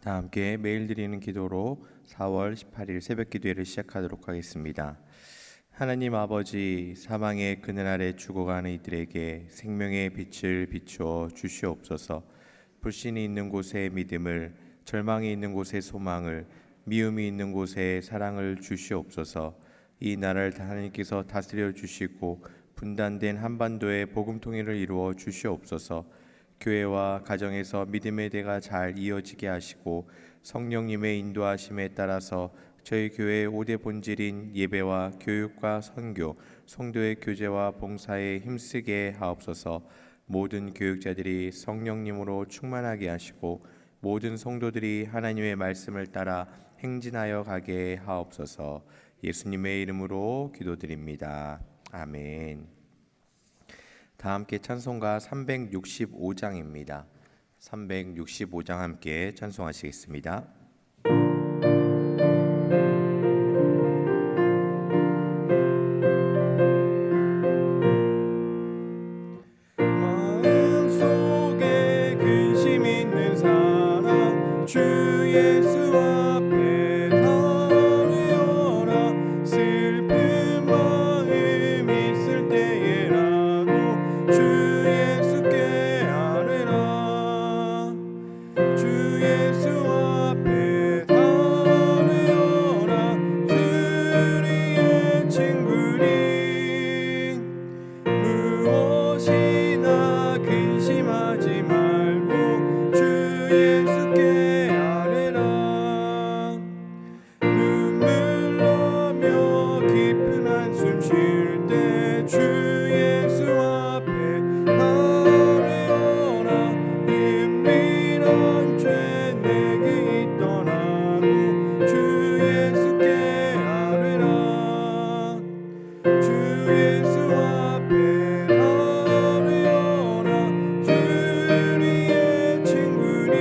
다 함께 매일 드리는 기도로 4월 18일 새벽 기도회를 시작하도록 하겠습니다. 하나님 아버지, 사망의 그늘 아래 죽어가는 이들에게 생명의 빛을 비추어 주시옵소서. 불신이 있는 곳에 믿음을, 절망이 있는 곳에 소망을, 미움이 있는 곳에 사랑을 주시옵소서. 이 나라를 하나님께서 다스려 주시고 분단된 한반도의 복음 통일을 이루어 주시옵소서. 교회와 가정에서 믿음의 대가 잘 이어지게 하시고 성령님의 인도하심에 따라서 저희 교회의 5대 본질인 예배와 교육과 선교, 성도의 교제와 봉사에 힘쓰게 하옵소서. 모든 교육자들이 성령님으로 충만하게 하시고 모든 성도들이 하나님의 말씀을 따라 행진하여 가게 하옵소서. 예수님의 이름으로 기도드립니다. 아멘. 다 함께 찬송가 365장입니다. 365장 함께 찬송하시겠습니다. 마음속에 근심 있는 사람 주 예수 앞에 다루어라. 슬픈 마음 있을 때에라도 주 예수께 아뢰라. 주 예수 앞에 다루어라. 주리의 친구니 무엇이나 근심하지 말고 주 예수께 아뢰라. 눈물 나며 깊은 한숨 쉴 때 주 예수 앞에 아뢰어라. 은밀한 죄 내게 있더라도 주 예수께 아뢰라. 주 예수 앞에 아뢰어라. 주리의 친구니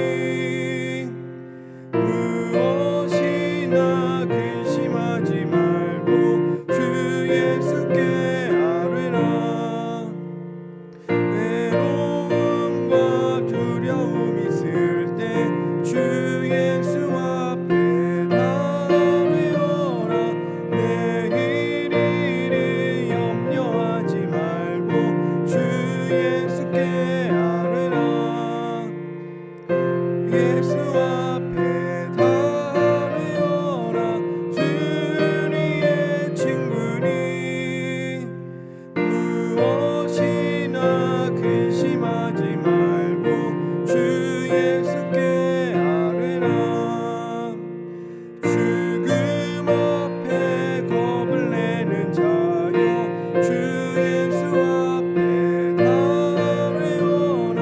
무엇이나 근심하지 말고 주 예수께 아뢰라. 외로움과 두려움 있을 때 주 예수 앞에 아뢰어라. 내일 일을 염려하지 말고 주 예수께 아뢰라. 예수 앞에 아뢰어라. 주리의 친구니 무엇이나 근심하지 말고 주 예수께 아뢰라. 죽음 앞에 겁을 내는 자여 주 예수 앞에 아뢰어라.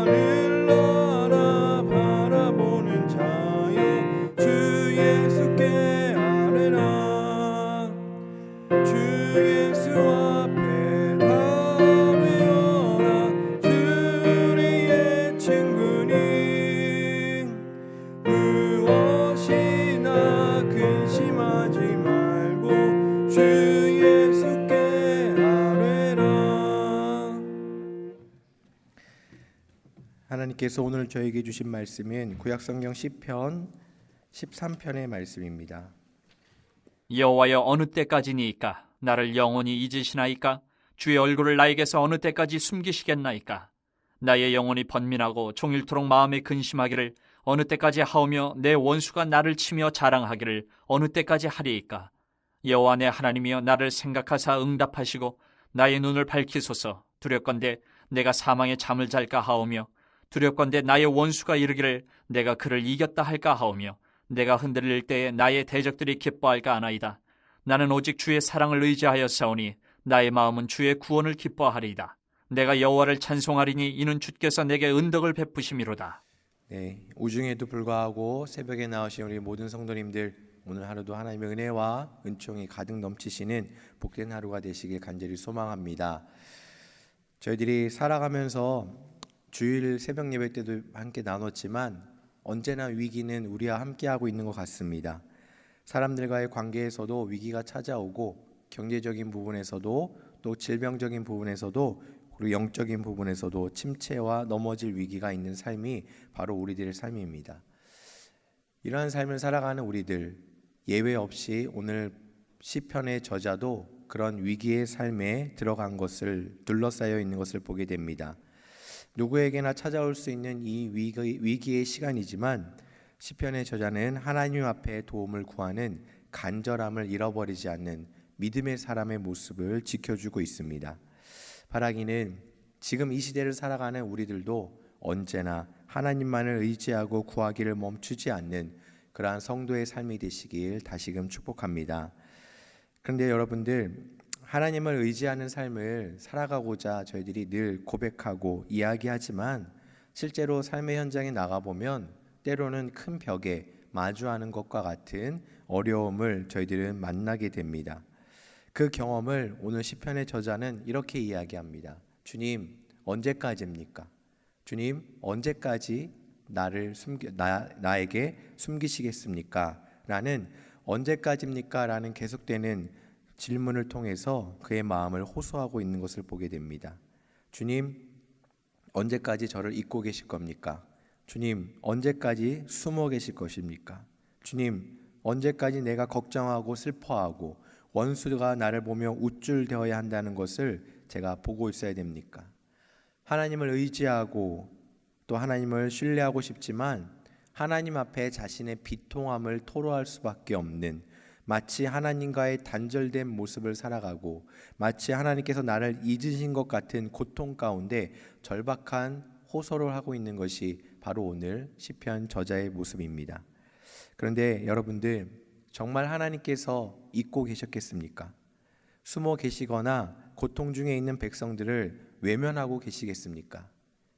하늘나라 바라보는 자여 주 예수께 아뢰라. 주 예수 앞에 아뢰어라. 주리의 친구니 무엇이나 근심하지 말고 주 예수께 아뢰라. 하나님께서 오늘 저에게 주신 말씀은 구약성경 시편 13편의 말씀입니다. 여호와여, 어느 때까지니이까? 나를 영원히 잊으시나이까? 주의 얼굴을 나에게서 어느 때까지 숨기시겠나이까? 나의 영혼이 번민하고 종일토록 마음에 근심하기를 어느 때까지 하오며 내 원수가 나를 치며 자랑하기를 어느 때까지 하리이까? 여호와 내 하나님이여, 나를 생각하사 응답하시고 나의 눈을 밝히소서. 두렵건대 내가 사망의 잠을 잘까 하오며 두렵건대 나의 원수가 이르기를 내가 그를 이겼다 할까 하오며 내가 흔들릴 때에 나의 대적들이 기뻐할까 하나이다. 나는 오직 주의 사랑을 의지하였사오니 나의 마음은 주의 구원을 기뻐하리이다. 내가 여호와를 찬송하리니 이는 주께서 내게 은덕을 베푸심이로다. 네, 우중에도 불구하고 새벽에 나오신 우리 모든 성도님들, 오늘 하루도 하나님의 은혜와 은총이 가득 넘치시는 복된 하루가 되시길 간절히 소망합니다. 저희들이 살아가면서 주일 새벽 예배 때도 함께 나눴지만 언제나 위기는 우리와 함께하고 있는 것 같습니다. 사람들과의 관계에서도 위기가 찾아오고 경제적인 부분에서도 또 질병적인 부분에서도 그리고 영적인 부분에서도 침체와 넘어질 위기가 있는 삶이 바로 우리들의 삶입니다. 이러한 삶을 살아가는 우리들, 예외 없이 오늘 시편의 저자도 그런 위기의 삶에 들어간 것을 둘러싸여 있는 것을 보게 됩니다. 누구에게나 찾아올 수 있는 이 위기의 시간이지만 시편의 저자는 하나님 앞에 도움을 구하는 간절함을 잃어버리지 않는 믿음의 사람의 모습을 지켜주고 있습니다. 바라기는 지금 이 시대를 살아가는 우리들도 언제나 하나님만을 의지하고 구하기를 멈추지 않는 그러한 성도의 삶이 되시길 다시금 축복합니다. 그런데 여러분들, 하나님을 의지하는 삶을 살아가고자 저희들이 늘 고백하고 이야기하지만 실제로 삶의 현장에 나가보면 때로는 큰 벽에 마주하는 것과 같은 어려움을 저희들은 만나게 됩니다. 그 경험을 오늘 시편의 저자는 이렇게 이야기합니다. 주님, 언제까지입니까? 주님, 언제까지 나에게 숨기시겠습니까? 라는 언제까지입니까? 라는 계속되는 질문을 통해서 그의 마음을 호소하고 있는 것을 보게 됩니다. 주님, 언제까지 저를 잊고 계실 겁니까? 주님, 언제까지 숨어 계실 것입니까? 주님, 언제까지 내가 걱정하고 슬퍼하고 원수가 나를 보며 우쭐대어야 한다는 것을 제가 보고 있어야 됩니까? 하나님을 의지하고 또 하나님을 신뢰하고 싶지만 하나님 앞에 자신의 비통함을 토로할 수밖에 없는, 마치 하나님과의 단절된 모습을 살아가고 마치 하나님께서 나를 잊으신 것 같은 고통 가운데 절박한 호소를 하고 있는 것이 바로 오늘 시편 저자의 모습입니다. 그런데 여러분들, 정말 하나님께서 잊고 계셨겠습니까? 숨어 계시거나 고통 중에 있는 백성들을 외면하고 계시겠습니까?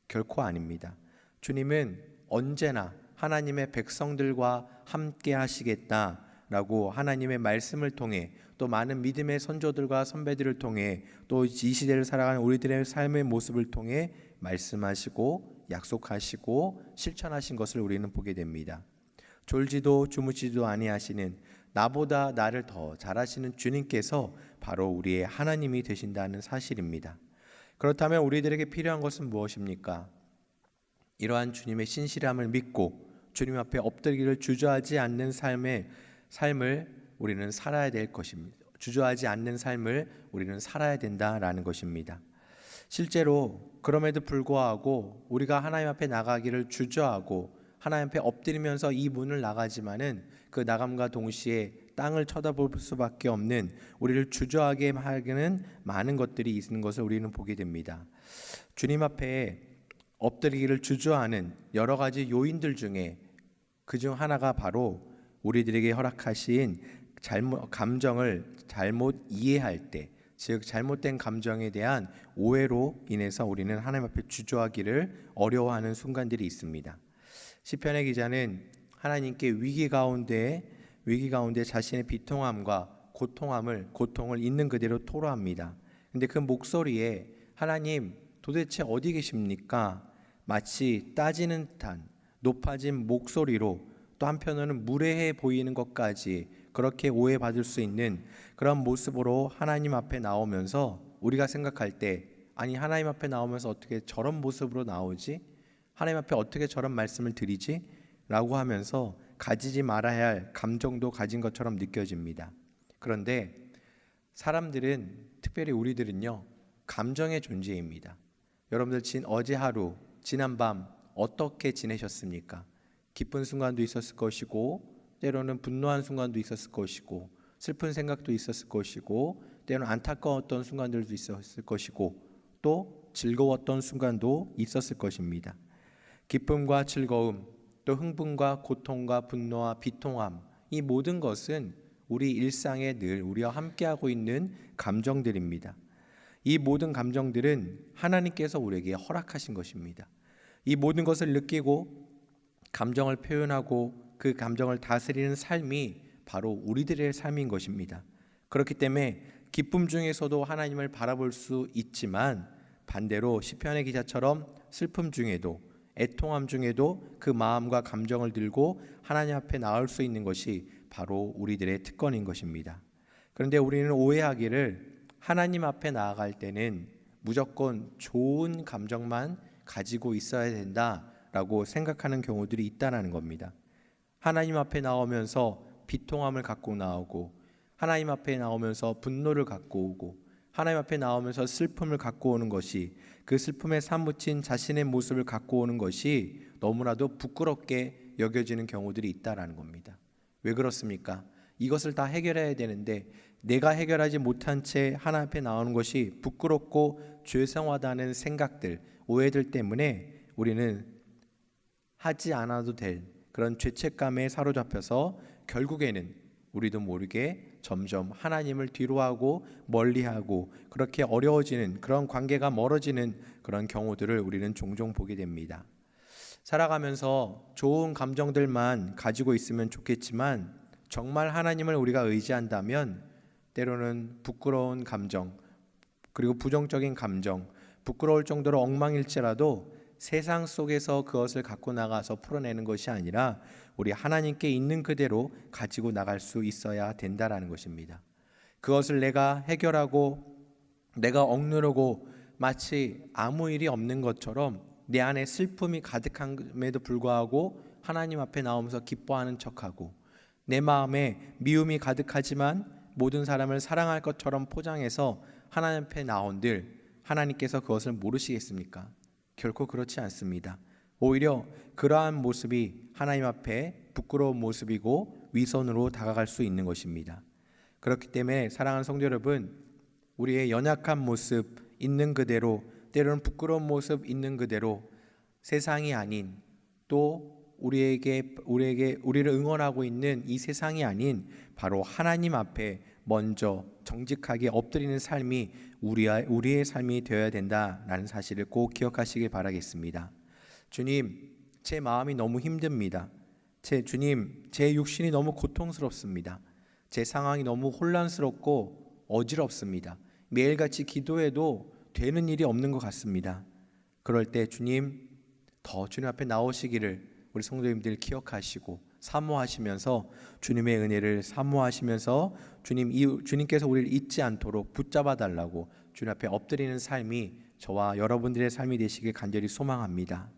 결코 아닙니다. 주님은 언제나 하나님의 백성들과 함께 하시겠다라고 하나님의 말씀을 통해 또 많은 믿음의 선조들과 선배들을 통해 또 이 시대를 살아가는 우리들의 삶의 모습을 통해 말씀하시고 약속하시고 실천하신 것을 우리는 보게 됩니다. 졸지도 주무시지도 아니하시는, 나보다 나를 더 잘하시는 주님께서 바로 우리의 하나님이 되신다는 사실입니다. 그렇다면 우리들에게 필요한 것은 무엇입니까? 이러한 주님의 신실함을 믿고 주님 앞에 엎드리기를 주저하지 않는 삶을 우리는 살아야 될 것입니다. 주저하지 않는 삶을 우리는 살아야 된다라는 것입니다. 실제로 그럼에도 불구하고 우리가 하나님 앞에 나가기를 주저하고 하나님 앞에 엎드리면서 이 문을 나가지만은 그 나감과 동시에 땅을 쳐다볼 수밖에 없는, 우리를 주저하게 하는 많은 것들이 있는 것을 우리는 보게 됩니다. 주님 앞에 엎드리기를 주저하는 여러 가지 요인들 중에 그중 하나가 바로 우리들에게 허락하신 감정을 잘못 이해할 때, 즉 잘못된 감정에 대한 오해로 인해서 우리는 하나님 앞에 주저하기를 어려워하는 순간들이 있습니다. 시편의 기자는 하나님께 위기 가운데 자신의 비통함과 고통을 있는 그대로 토로합니다. 근데 그 목소리에 하나님 도대체 어디 계십니까? 마치 따지는 듯한 높아진 목소리로, 또 한편으로는 무례해 보이는 것까지 그렇게 오해받을 수 있는 그런 모습으로 하나님 앞에 나오면서 우리가 생각할 때, 아니 하나님 앞에 나오면서 어떻게 저런 모습으로 나오지? 하나님 앞에 어떻게 저런 말씀을 드리지? 라고 하면서 가지지 말아야 할 감정도 가진 것처럼 느껴집니다. 그런데 사람들은, 특별히 우리들은요, 감정의 존재입니다. 여러분들 어제 하루, 지난밤 어떻게 지내셨습니까? 기쁜 순간도 있었을 것이고, 때로는 분노한 순간도 있었을 것이고, 슬픈 생각도 있었을 것이고, 때로는 안타까웠던 순간들도 있었을 것이고, 또 즐거웠던 순간도 있었을 것입니다. 기쁨과 즐거움, 또 흥분과 고통과 분노와 비통함, 이 모든 것은 우리 일상에 늘 우리와 함께하고 있는 감정들입니다. 이 모든 감정들은 하나님께서 우리에게 허락하신 것입니다. 이 모든 것을 느끼고 감정을 표현하고 그 감정을 다스리는 삶이 바로 우리들의 삶인 것입니다. 그렇기 때문에 기쁨 중에서도 하나님을 바라볼 수 있지만, 반대로 시편의 기자처럼 슬픔 중에도, 애통함 중에도 그 마음과 감정을 들고 하나님 앞에 나올 수 있는 것이 바로 우리들의 특권인 것입니다. 그런데 우리는 오해하기를 하나님 앞에 나아갈 때는 무조건 좋은 감정만 가지고 있어야 된다라고 생각하는 경우들이 있다는 겁니다. 하나님 앞에 나오면서 비통함을 갖고 나오고, 하나님 앞에 나오면서 분노를 갖고 오고, 하나님 앞에 나오면서 슬픔을 갖고 오는 것이, 그 슬픔에 사무친 자신의 모습을 갖고 오는 것이 너무나도 부끄럽게 여겨지는 경우들이 있다라는 겁니다. 왜 그렇습니까? 이것을 다 해결해야 되는데 내가 해결하지 못한 채 하나님 앞에 나오는 것이 부끄럽고 죄송하다는 생각들, 오해들 때문에 우리는 하지 않아도 될 그런 죄책감에 사로잡혀서 결국에는 우리도 모르게 점점 하나님을 뒤로하고 멀리하고 그렇게 어려워지는, 그런 관계가 멀어지는 그런 경우들을 우리는 종종 보게 됩니다. 살아가면서 좋은 감정들만 가지고 있으면 좋겠지만 정말 하나님을 우리가 의지한다면 때로는 부끄러운 감정, 그리고 부정적인 감정, 부끄러울 정도로 엉망일지라도 세상 속에서 그것을 갖고 나가서 풀어내는 것이 아니라 우리 하나님께 있는 그대로 가지고 나갈 수 있어야 된다라는 것입니다. 그것을 내가 해결하고 내가 억누르고 마치 아무 일이 없는 것처럼 내 안에 슬픔이 가득함에도 불구하고 하나님 앞에 나오면서 기뻐하는 척하고, 내 마음에 미움이 가득하지만 모든 사람을 사랑할 것처럼 포장해서 하나님 앞에 나온들 하나님께서 그것을 모르시겠습니까? 결코 그렇지 않습니다. 오히려 그러한 모습이 하나님 앞에 부끄러운 모습이고 위선으로 다가갈 수 있는 것입니다. 그렇기 때문에 사랑하는 성도 여러분, 우리의 연약한 모습 있는 그대로, 때로는 부끄러운 모습 있는 그대로 세상이 아닌, 또 우리를 응원하고 있는 이 세상이 아닌 바로 하나님 앞에 먼저 정직하게 엎드리는 삶이 우리의 삶이 되어야 된다라는 사실을 꼭 기억하시길 바라겠습니다. 주님, 제 마음이 너무 힘듭니다. 주님, 제 육신이 너무 고통스럽습니다. 제 상황이 너무 혼란스럽고 어지럽습니다. 매일같이 기도해도 되는 일이 없는 것 같습니다. 그럴 때 주님, 더 주님 앞에 나오시기를 우리 성도님들 기억하시고 사모하시면서 주님의 은혜를 사모하시면서 주님께서 우리를 잊지 않도록 붙잡아 달라고 주님 앞에 엎드리는 삶이 저와 여러분들의 삶이 되시길 간절히 소망합니다.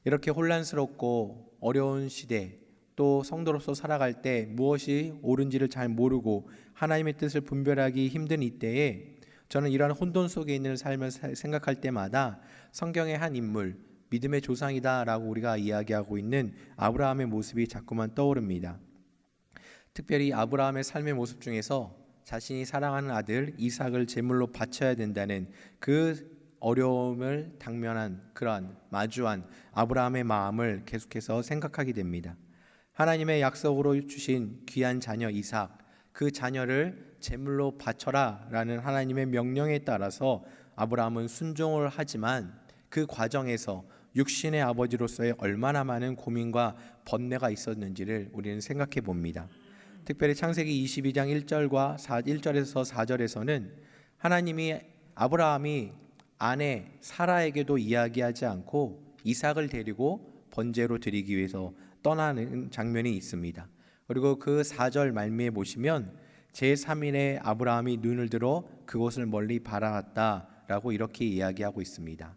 이렇게 혼란스럽고 어려운 시대, 또 성도로서 살아갈 때 무엇이 옳은지를 잘 모르고 하나님의 뜻을 분별하기 힘든 이때에 저는 이러한 혼돈 속에 있는 삶을 생각할 때마다 성경의 한 인물, 믿음의 조상이다라고 우리가 이야기하고 있는 아브라함의 모습이 자꾸만 떠오릅니다. 특별히 아브라함의 삶의 모습 중에서 자신이 사랑하는 아들 이삭을 제물로 바쳐야 된다는 그 어려움을 마주한 아브라함의 마음을 계속해서 생각하게 됩니다. 하나님의 약속으로 주신 귀한 자녀 이삭, 그 자녀를 제물로 바쳐라 라는 하나님의 명령에 따라서 아브라함은 순종을 하지만 그 과정에서 육신의 아버지로서의 얼마나 많은 고민과 번뇌가 있었는지를 우리는 생각해 봅니다. 특별히 창세기 22장 1절에서 4절에서는 하나님이 아브라함이 아내 사라에게도 이야기하지 않고 이삭을 데리고 번제로 드리기 위해서 떠나는 장면이 있습니다. 그리고 그 4절 말미에 보시면 제3일에 아브라함이 눈을 들어 그곳을 멀리 바라봤다라고 이렇게 이야기하고 있습니다.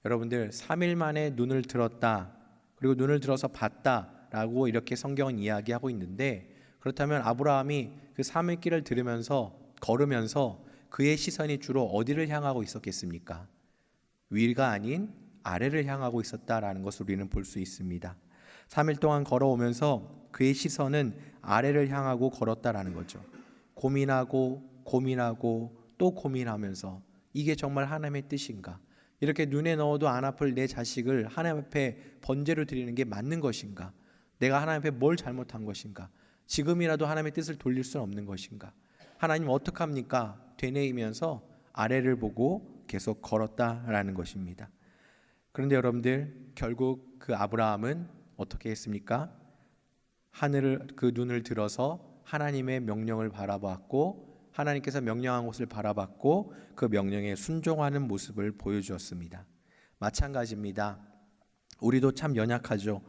여러분들, 3일 만에 눈을 들었다, 그리고 눈을 들어서 봤다라고 이렇게 성경은 이야기하고 있는데, 그렇다면 아브라함이 그 3일 길을 걸으면서 그의 시선이 주로 어디를 향하고 있었겠습니까? 위가 아닌 아래를 향하고 있었다라는 것을 우리는 볼 수 있습니다. 3일 동안 걸어오면서 그의 시선은 아래를 향하고 걸었다라는 거죠. 고민하고 또 고민하면서 이게 정말 하나님의 뜻인가? 이렇게 눈에 넣어도 안 아플 내 자식을 하나님 앞에 번제로 드리는 게 맞는 것인가? 내가 하나님 앞에 뭘 잘못한 것인가? 지금이라도 하나님의 뜻을 돌릴 수는 없는 것인가? 하나님 어떡합니까? 되뇌이면서 아래를 보고 계속 걸었다라는 것입니다. 그런데 여러분들, 결국 그 아브라함은 어떻게 했습니까? 그 눈을 들어서 하나님의 명령을 바라봤고, 하나님께서 명령한 곳을 바라봤고 그 명령에 순종하는 모습을 보여주었습니다. 마찬가지입니다. 우리도 참 연약하죠.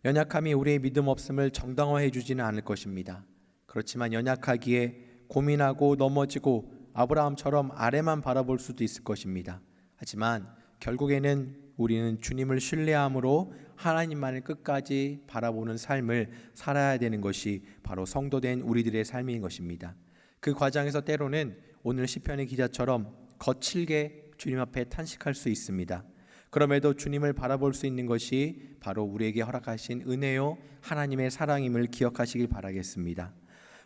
연약함이 우리의 믿음 없음을 정당화해 주지는 않을 것입니다. 그렇지만 연약하기에 고민하고 넘어지고 아브라함처럼 아래만 바라볼 수도 있을 것입니다. 하지만 결국에는 우리는 주님을 신뢰함으로 하나님만을 끝까지 바라보는 삶을 살아야 되는 것이 바로 성도된 우리들의 삶인 것입니다. 그 과정에서 때로는 오늘 시편의 기자처럼 거칠게 주님 앞에 탄식할 수 있습니다. 그럼에도 주님을 바라볼 수 있는 것이 바로 우리에게 허락하신 은혜요 하나님의 사랑임을 기억하시길 바라겠습니다.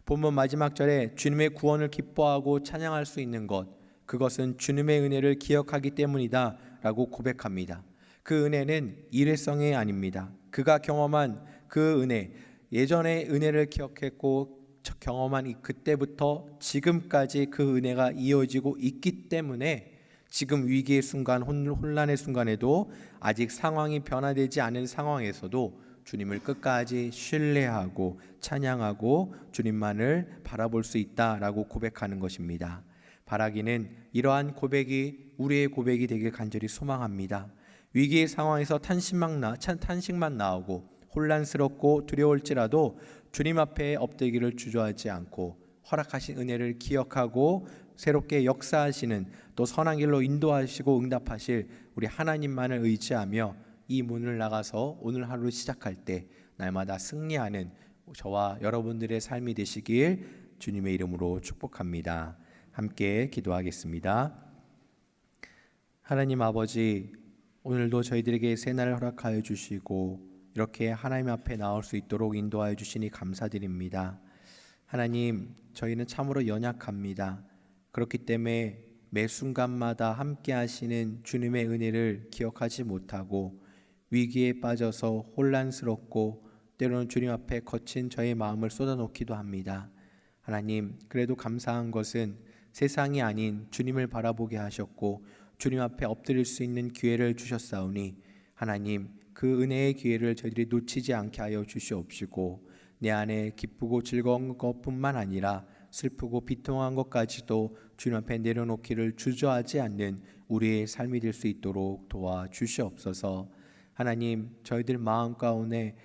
본문 마지막 절에 주님의 구원을 기뻐하고 찬양할 수 있는 것, 그것은 주님의 은혜를 기억하기 때문이다 라고 고백합니다. 그 은혜는 일회성이 아닙니다. 그가 경험한 그 은혜, 예전의 은혜를 기억했고 경험한 그때부터 지금까지 그 은혜가 이어지고 있기 때문에 지금 위기의 순간, 혼란의 순간에도 아직 상황이 변화되지 않은 상황에서도 주님을 끝까지 신뢰하고 찬양하고 주님만을 바라볼 수 있다라고 고백하는 것입니다. 바라기는 이러한 고백이 우리의 고백이 되길 간절히 소망합니다. 위기의 상황에서 탄식만 나오고 혼란스럽고 두려울지라도 주님 앞에 엎드기를 주저하지 않고 허락하신 은혜를 기억하고 새롭게 역사하시는 또 선한 길로 인도하시고 응답하실 우리 하나님만을 의지하며 이 문을 나가서 오늘 하루 시작할 때 날마다 승리하는 저와 여러분들의 삶이 되시길 주님의 이름으로 축복합니다. 함께 기도하겠습니다. 하나님 아버지, 오늘도 저희들에게 새날을 허락하여 주시고 이렇게 하나님 앞에 나올 수 있도록 인도하여 주시니 감사드립니다. 하나님, 저희는 참으로 연약합니다. 그렇기 때문에 매 순간마다 함께 하시는 주님의 은혜를 기억하지 못하고 위기에 빠져서 혼란스럽고 때로는 주님 앞에 거친 저의 마음을 쏟아놓기도 합니다. 하나님, 그래도 감사한 것은 세상이 아닌 주님을 바라보게 하셨고 주님 앞에 엎드릴 수 있는 기회를 주셨사오니 하나님, 그 은혜의 기회를 저희들이 놓치지 않게 하여 주시옵시고 내 안에 기쁘고 즐거운 것뿐만 아니라 슬프고 비통한 것까지도 주님 앞에 내려놓기를 주저하지 않는 우리의 삶이 될 수 있도록 도와주시옵소서. 하나님, 저희들 마음 가운데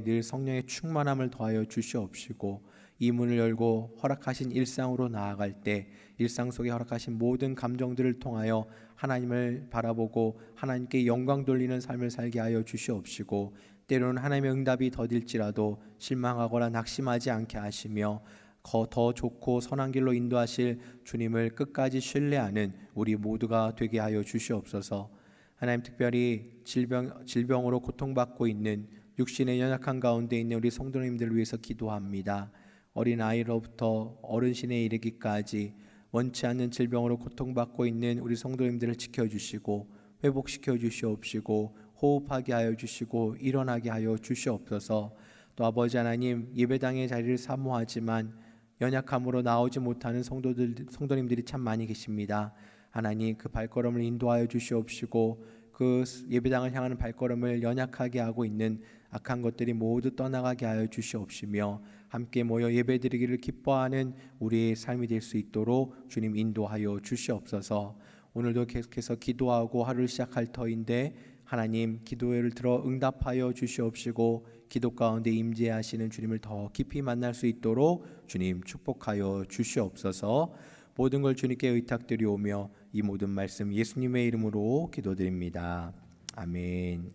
늘 성령의 충만함을 더하여 주시옵시고 이 문을 열고 허락하신 일상으로 나아갈 때 일상 속에 허락하신 모든 감정들을 통하여 하나님을 바라보고 하나님께 영광 돌리는 삶을 살게 하여 주시옵시고 때로는 하나님의 응답이 더딜지라도 실망하거나 낙심하지 않게 하시며 더 좋고 선한 길로 인도하실 주님을 끝까지 신뢰하는 우리 모두가 되게 하여 주시옵소서. 하나님, 특별히 질병으로 고통받고 있는 육신의 연약한 가운데 있는 우리 성도님들을 위해서 기도합니다. 어린아이로부터 어른신에 이르기까지 원치 않는 질병으로 고통받고 있는 우리 성도님들을 지켜주시고 회복시켜 주시옵시고 호흡하게 하여 주시고 일어나게 하여 주시옵소서. 또 아버지 하나님, 예배당의 자리를 사모하지만 연약함으로 나오지 못하는 성도님들이 참 많이 계십니다. 하나님, 그 발걸음을 인도하여 주시옵시고 그 예배당을 향하는 발걸음을 연약하게 하고 있는 악한 것들이 모두 떠나가게 하여 주시옵시며 함께 모여 예배드리기를 기뻐하는 우리의 삶이 될 수 있도록 주님 인도하여 주시옵소서. 오늘도 계속해서 기도하고 하루를 시작할 터인데 하나님, 기도를 들어 응답하여 주시옵시고 기도 가운데 임재하시는 주님을 더 깊이 만날 수 있도록 주님 축복하여 주시옵소서. 모든 걸 주님께 의탁드리오며 이 모든 말씀 예수님의 이름으로 기도드립니다. 아멘.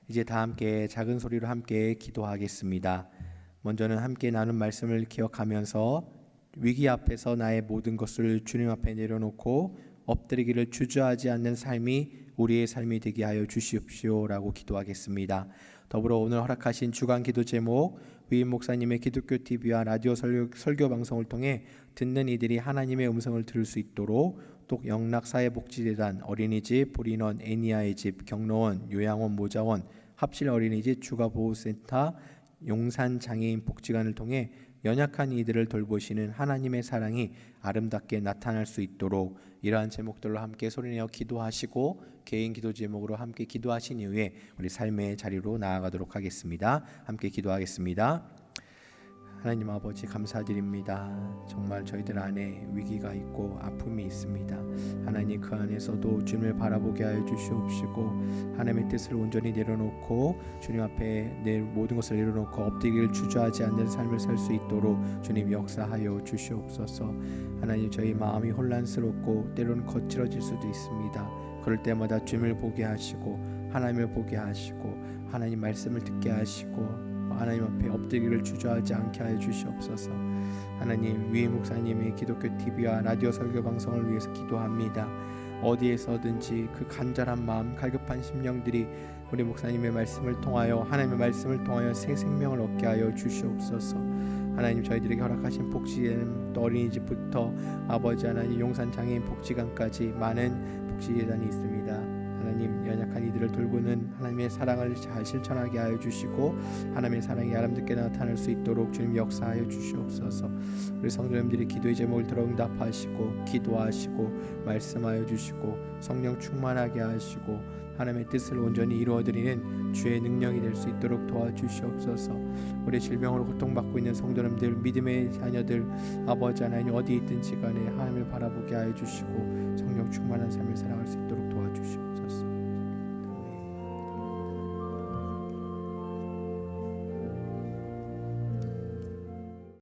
이제 다 함께 작은 소리로 함께 기도하겠습니다. 먼저는 함께 나눈 말씀을 기억하면서 위기 앞에서 나의 모든 것을 주님 앞에 내려놓고 엎드리기를 주저하지 않는 삶이 우리의 삶이 되게 하여 주시옵시오라고 기도하겠습니다. 더불어 오늘 허락하신 주간 기도 제목, 위임 목사님의 기독교 TV와 라디오 설교 방송을 통해 듣는 이들이 하나님의 음성을 들을 수 있도록 또 영락사회복지재단, 어린이집, 볼인원, 애니아의 집, 경로원, 요양원, 모자원, 합실 어린이집, 주가보호센터, 용산장애인 복지관을 통해 연약한 이들을 돌보시는 하나님의 사랑이 아름답게 나타날 수 있도록 이러한 제목들로 함께 소리내어 기도하시고 개인 기도 제목으로 함께 기도하신 이후에 우리 삶의 자리로 나아가도록 하겠습니다. 함께 기도하겠습니다. 하나님 아버지, 감사드립니다. 정말 저희들 안에 위기가 있고 아픔이 있습니다. 하나님, 그 안에서도 주님을 바라보게 하여 주시옵시고 하나님의 뜻을 온전히 내려놓고 주님 앞에 내 모든 것을 내려놓고 엎드기를 주저하지 않는 삶을 살 수 있도록 주님 역사하여 주시옵소서. 하나님, 저희 마음이 혼란스럽고 때로는 거칠어질 수도 있습니다. 그럴 때마다 주님을 보게 하시고 하나님을 보게 하시고 하나님 말씀을 듣게 하시고 하나님 앞에 엎드리기를 주저하지 않게 하여 주시옵소서. 하나님, 위에 목사님의 기독교 TV와 라디오 설교 방송을 위해서 기도합니다. 어디에서든지 그 간절한 마음, 갈급한 심령들이 우리 목사님의 말씀을 통하여 하나님의 말씀을 통하여 새 생명을 얻게 하여 주시옵소서. 하나님, 저희들에게 허락하신 복지예는 어린이집부터 아버지 하나님 용산 장애인 복지관까지 많은 복지예단이 있습니다. 하나님, 연약한 이들을 돌보는 하나님의 사랑을 잘 실천하게 하여 주시고 하나님의 사랑이 아름답게 나타날 수 있도록 주님 역사하여 주시옵소서. 우리 성도님들이 기도의 제목을 들어 응답하시고 기도하시고 말씀하여 주시고 성령 충만하게 하시고 하나님의 뜻을 온전히 이루어드리는 주의 능력이 될 수 있도록 도와주시옵소서. 우리 질병으로 고통받고 있는 성도님들, 믿음의 자녀들, 아버지 하나님 어디 있든지 간에 하나님을 바라보게 하여 주시고 성령 충만한 삶을 살아갈 수 있도록 도와주시옵소서.